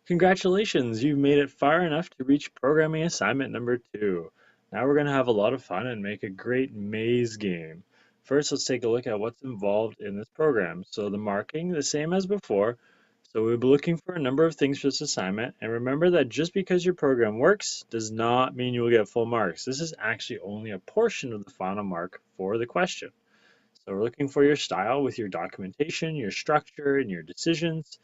Congratulations, you've made it far enough to reach programming assignment number 2. Now we're going to have a lot of fun and make a great maze game. First, let's take a look at what's involved in this program. So the marking, the same as before. So we'll be looking for a number of things for this assignment. And remember that just because your program works does not mean you will get full marks. This is actually only a portion of the final mark for the question. So we're looking for your style with your documentation, your structure, and your decisions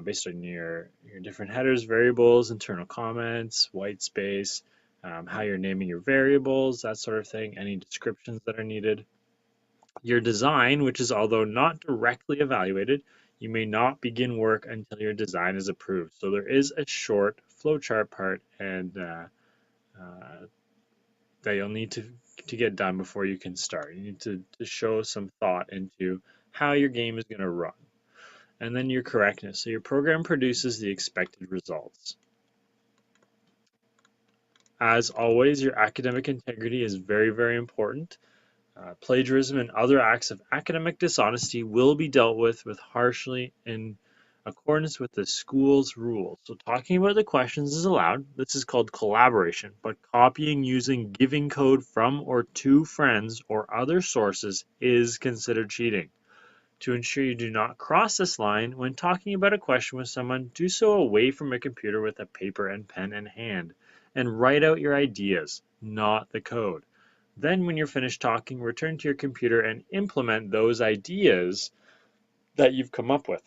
based on your different headers, variables, internal comments, white space, how you're naming your variables, that sort of thing, any descriptions that are needed. Your design, which is although not directly evaluated, you may not begin work until your design is approved. So there is a short flowchart part and uh, that you'll need to get done before you can start. You need to show some thought into how your game is going to run. And then your correctness. So your program produces the expected results. As always, your academic integrity is very, very important. Plagiarism and other acts of academic dishonesty will be dealt with harshly in accordance with the school's rules. So talking about the questions is allowed. This is called collaboration, but copying using giving code from or to friends or other sources is considered cheating. To ensure you do not cross this line, when talking about a question with someone, do so away from a computer with a paper and pen in hand, and write out your ideas, not the code. Then when you're finished talking, return to your computer and implement those ideas that you've come up with.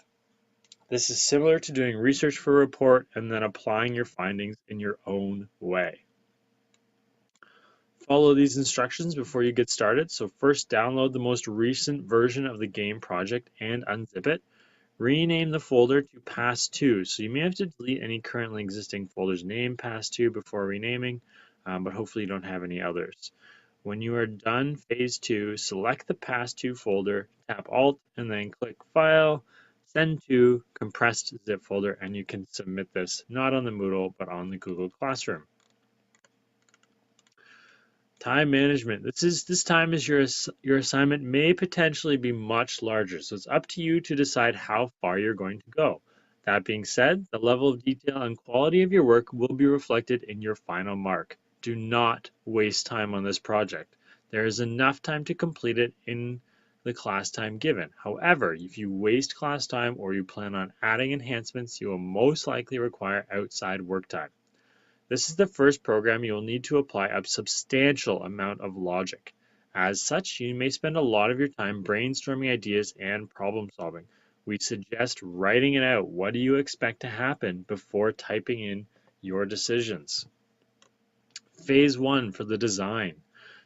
This is similar to doing research for a report and then applying your findings in your own way. Follow these instructions before you get started. So first, download the most recent version of the game project and unzip it. Rename the folder to Pass2. So you may have to delete any currently existing folders named Pass2 before renaming, but hopefully you don't have any others. When you are done phase 2, select the Pass2 folder, tap Alt, and then click File, Send to Compressed Zip folder, and you can submit this not on the Moodle, but on the Google Classroom. Time management. This time is your assignment may potentially be much larger, so it's up to you to decide how far you're going to go. That being said, the level of detail and quality of your work will be reflected in your final mark. Do not waste time on this project. There is enough time to complete it in the class time given. However, if you waste class time or you plan on adding enhancements, you will most likely require outside work time. This is the first program you will need to apply a substantial amount of logic. As such, you may spend a lot of your time brainstorming ideas and problem solving. We suggest writing it out. What do you expect to happen before typing in your decisions? Phase 1 for the design.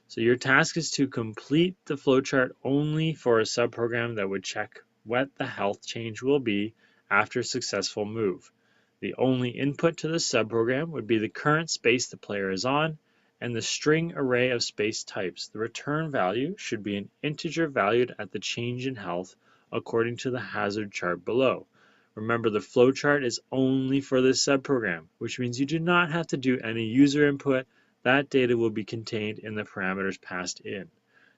So your task is to complete the flowchart only for a subprogram that would check what the health change will be after a successful move. The only input to this subprogram would be the current space the player is on and the string array of space types. The return value should be an integer valued at the change in health according to the hazard chart below. Remember, the flowchart is only for this subprogram, which means you do not have to do any user input. That data will be contained in the parameters passed in.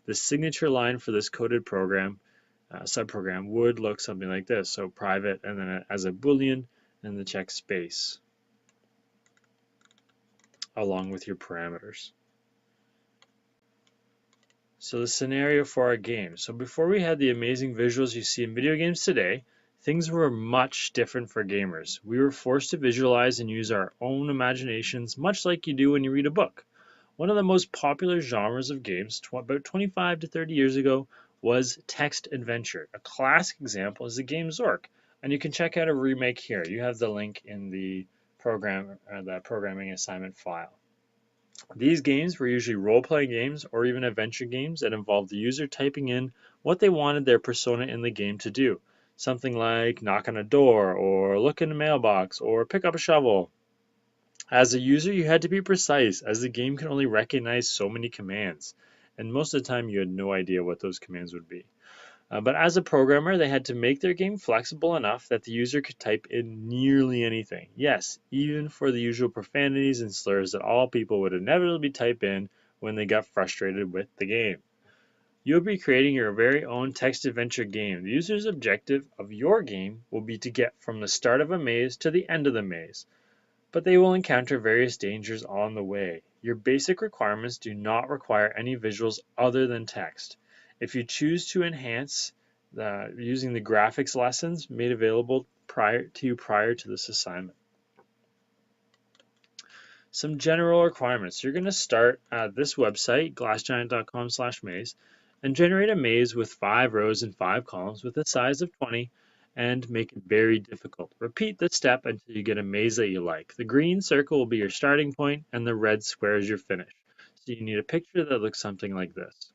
The signature line for this coded program, subprogram, would look something like this. So private and then as a boolean and the check space along with your parameters. So the scenario for our game. So before we had the amazing visuals you see in video games today, things were much different for gamers. We were forced to visualize and use our own imaginations, much like you do when you read a book. One of the most popular genres of games, about 25 to 30 years ago, was text adventure. A classic example is the game Zork, and you can check out a remake here. You have the link in the programming assignment file. These games were usually role-playing games or even adventure games that involved the user typing in what they wanted their persona in the game to do. Something like knock on a door, or look in a mailbox, or pick up a shovel. As a user, you had to be precise, as the game can only recognize so many commands, and most of the time you had no idea what those commands would be. But as a programmer, they had to make their game flexible enough that the user could type in nearly anything. Yes, even for the usual profanities and slurs that all people would inevitably type in when they got frustrated with the game. You'll be creating your very own text adventure game. The user's objective of your game will be to get from the start of a maze to the end of the maze, but they will encounter various dangers on the way. Your basic requirements do not require any visuals other than text. If you choose to enhance using the graphics lessons made available prior to this assignment. Some general requirements. You're going to start at this website, glassgiant.com/maze, and generate a maze with 5 rows and 5 columns with a size of 20 and make it very difficult. Repeat this step until you get a maze that you like. The green circle will be your starting point and the red square is your finish. So you need a picture that looks something like this.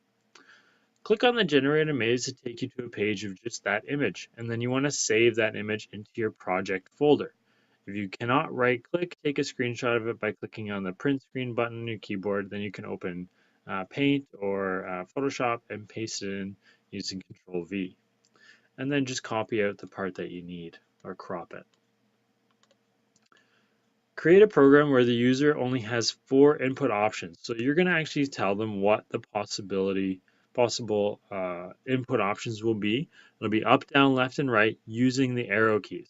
Click on the Generate a Maze to take you to a page of just that image, and then you want to save that image into your project folder. If you cannot right-click, take a screenshot of it by clicking on the print screen button on your keyboard. Then you can open Paint or Photoshop and paste it in using Control V. And then just copy out the part that you need or crop it. Create a program where the user only has 4 input options. So you're going to actually tell them what the possible input options will be. It'll be up, down, left, and right using the arrow keys.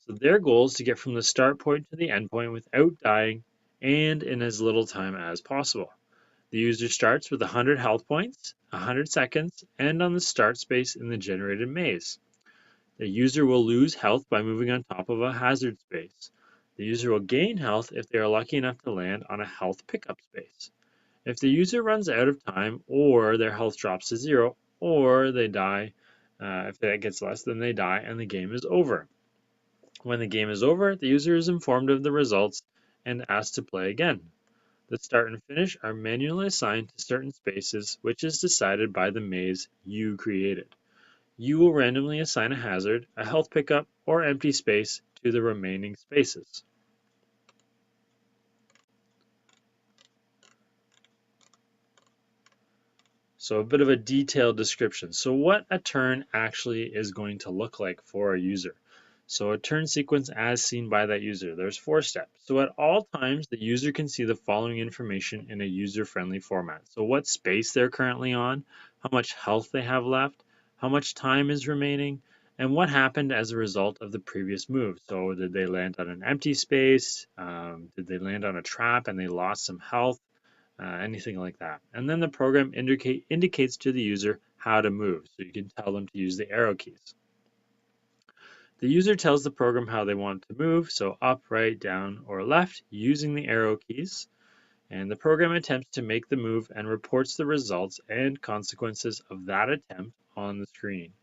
So their goal is to get from the start point to the end point without dying and in as little time as possible. The user starts with 100 health points, 100 seconds, and on the start space in the generated maze. The user will lose health by moving on top of a hazard space. The user will gain health if they are lucky enough to land on a health pickup space. If the user runs out of time or their health drops to 0 or they die, if that gets less, then they die and the game is over. When the game is over, the user is informed of the results and asked to play again. The start and finish are manually assigned to certain spaces, which is decided by the maze you created. You will randomly assign a hazard, a health pickup, or empty space to the remaining spaces. So a bit of a detailed description. So what a turn actually is going to look like for a user. So a turn sequence as seen by that user. There's 4 steps. So at all times, the user can see the following information in a user-friendly format. So what space they're currently on, how much health they have left, how much time is remaining, and what happened as a result of the previous move. So did they land on an empty space? Did they land on a trap and they lost some health? Anything like that. And then the program indicates to the user how to move. So you can tell them to use the arrow keys. The user tells the program how they want to move, so up, right, down, or left, using the arrow keys. And the program attempts to make the move and reports the results and consequences of that attempt on the screen.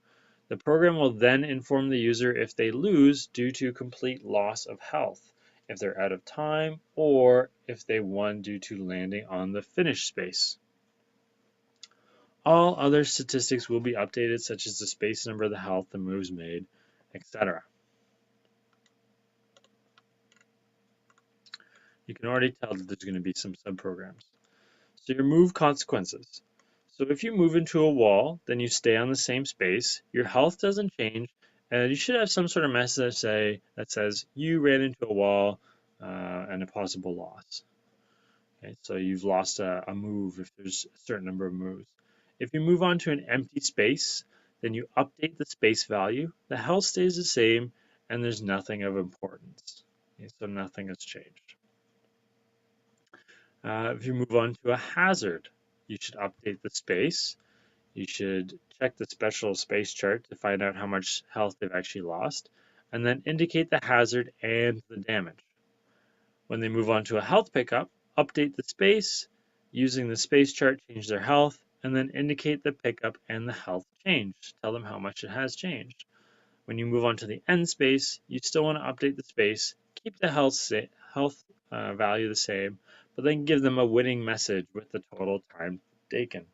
The program will then inform the user if they lose due to complete loss of health, if they're out of time, or if they won due to landing on the finish space. All other statistics will be updated, such as the space number, the health, the moves made, etc. You can already tell that there's going to be some subprograms. So your move consequences. So if you move into a wall, then you stay on the same space, your health doesn't change, and you should have some sort of message that says you ran into a wall and a possible loss. Okay, so you've lost a move if there's a certain number of moves. If you move on to an empty space, then you update the space value, the health stays the same, and there's nothing of importance. Okay, so nothing has changed. If you move on to a hazard, you should update the space. You should check the special space chart to find out how much health they've actually lost, and then indicate the hazard and the damage. When they move on to a health pickup, update the space, using the space chart, change their health, and then indicate the pickup and the health change. Tell them how much it has changed. When you move on to the end space, you still want to update the space, keep the health value the same, but then give them a winning message with the total time taken.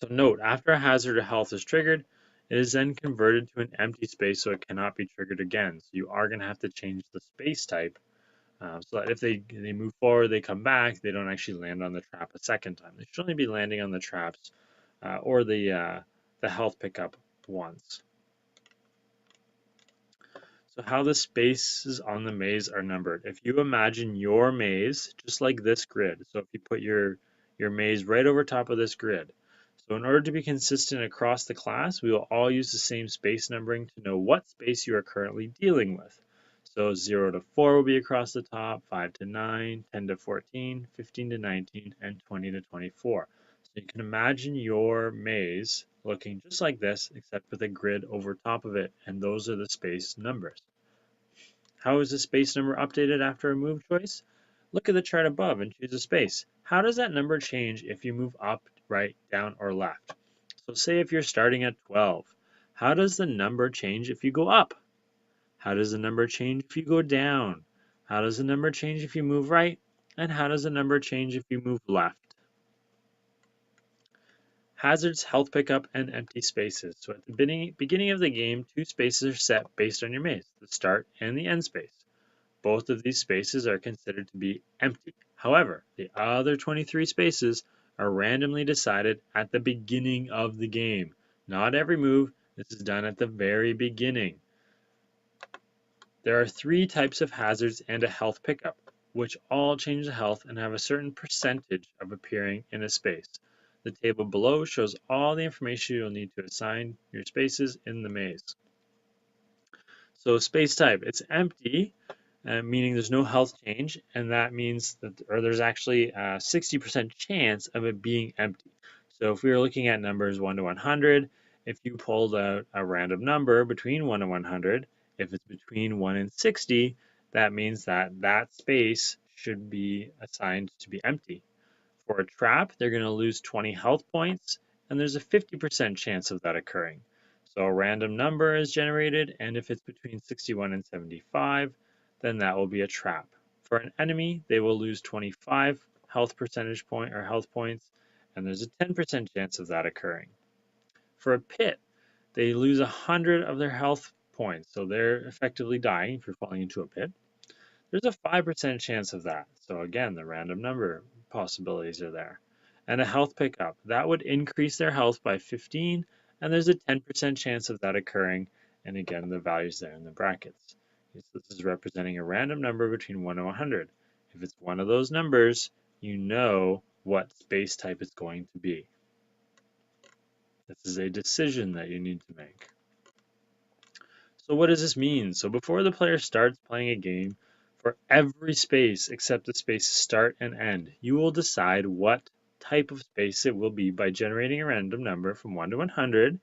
So note, after a hazard or health is triggered, it is then converted to an empty space so it cannot be triggered again. So you are going to have to change the space type so that if they move forward, they come back, they don't actually land on the trap a second time. They should only be landing on the traps or the the health pickup ones. So how the spaces on the maze are numbered. If you imagine your maze just like this grid, so if you put your maze right over top of this grid. So in order to be consistent across the class, we will all use the same space numbering to know what space you are currently dealing with. So 0 to 4 will be across the top, 5 to 9, 10 to 14, 15 to 19, and 20 to 24. So you can imagine your maze looking just like this, except with a grid over top of it, and those are the space numbers. How is the space number updated after a move choice? Look at the chart above and choose a space. How does that number change if you move up, right, down, or left? So say if you're starting at 12, how does the number change if you go up? How does the number change if you go down? How does the number change if you move right? And how does the number change if you move left? Hazards, health pickup, and empty spaces. So at the beginning of the game, 2 spaces are set based on your maze, the start and the end space. Both of these spaces are considered to be empty. However, the other 23 spaces are randomly decided at the beginning of the game. Not every move, this is done at the very beginning. There are 3 types of hazards and a health pickup, which all change the health and have a certain percentage of appearing in a space. The table below shows all the information you'll need to assign your spaces in the maze. So space type, it's empty, meaning there's no health change, and that means that there's actually a 60% chance of it being empty. So if we were looking at numbers 1 to 100, if you pulled out a random number between 1 and 100, if it's between 1 and 60, that means that that space should be assigned to be empty. For a trap, they're going to lose 20 health points, and there's a 50% chance of that occurring. So a random number is generated, and if it's between 61 and 75, then that will be a trap. For an enemy, they will lose 25 health percentage point or health points, and there's a 10% chance of that occurring. For a pit, they lose 100 of their health points, so they're effectively dying if you're falling into a pit. There's a 5% chance of that. So again, the random number possibilities are there. And a health pickup, that would increase their health by 15, and there's a 10% chance of that occurring. And again, the values there in the brackets. This is representing a random number between 1 and 100. If it's one of those numbers, you know what space type it's going to be. This is a decision that you need to make. So what does this mean? So before the player starts playing a game, for every space except the spaces start and end, you will decide what type of space it will be by generating a random number from 1 to 100,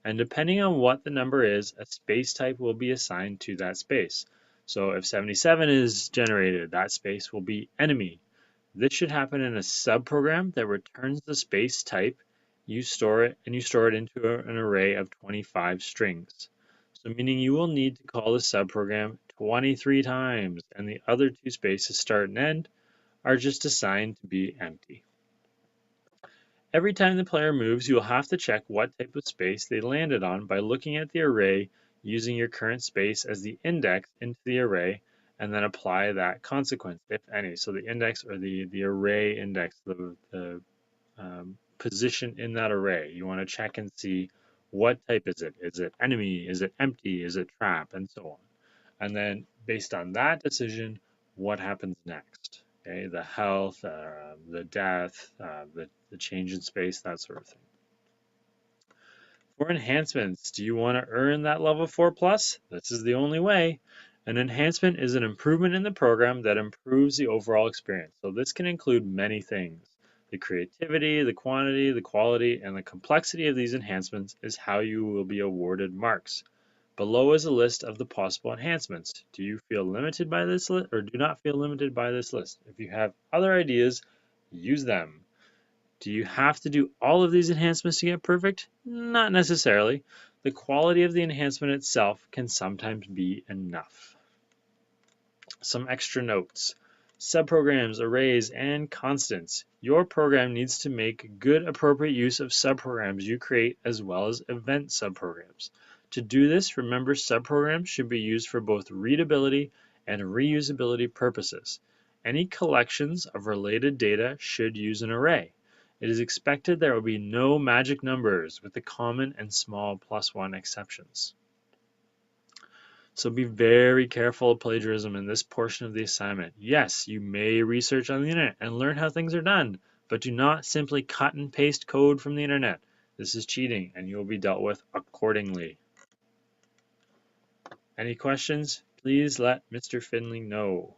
and depending on what the number is, a space type will be assigned to that space. So if 77 is generated, that space will be enemy. This should happen in a subprogram that returns the space type. You store it into an array of 25 strings. So meaning you will need to call the subprogram 23 times, and the other 2 spaces start and end are just assigned to be empty. Every time the player moves, you will have to check what type of space they landed on by looking at the array using your current space as the index into the array, and then apply that consequence, if any. So the index or the array index, the position in that array. You want to check and see what type is it? Is it enemy? Is it empty? Is it trap? And so on. And then based on that decision, what happens next? Okay, the health, the death, the change in space, that sort of thing. For enhancements, do you want to earn that level 4 plus? This is the only way. An enhancement is an improvement in the program that improves the overall experience. So this can include many things. The creativity, the quantity, the quality, and the complexity of these enhancements is how you will be awarded marks. Below is a list of the possible enhancements. Do you feel limited by this list or do not feel limited by this list? If you have other ideas, use them. Do you have to do all of these enhancements to get perfect? Not necessarily. The quality of the enhancement itself can sometimes be enough. Some extra notes. Subprograms, arrays, and constants. Your program needs to make good appropriate use of subprograms you create as well as event subprograms. To do this, remember subprograms should be used for both readability and reusability purposes. Any collections of related data should use an array. It is expected there will be no magic numbers, with the common and small +1 exceptions. So be very careful of plagiarism in this portion of the assignment. Yes, you may research on the internet and learn how things are done, but do not simply cut and paste code from the internet. This is cheating and you will be dealt with accordingly. Any questions? Please let Mr. Finley know.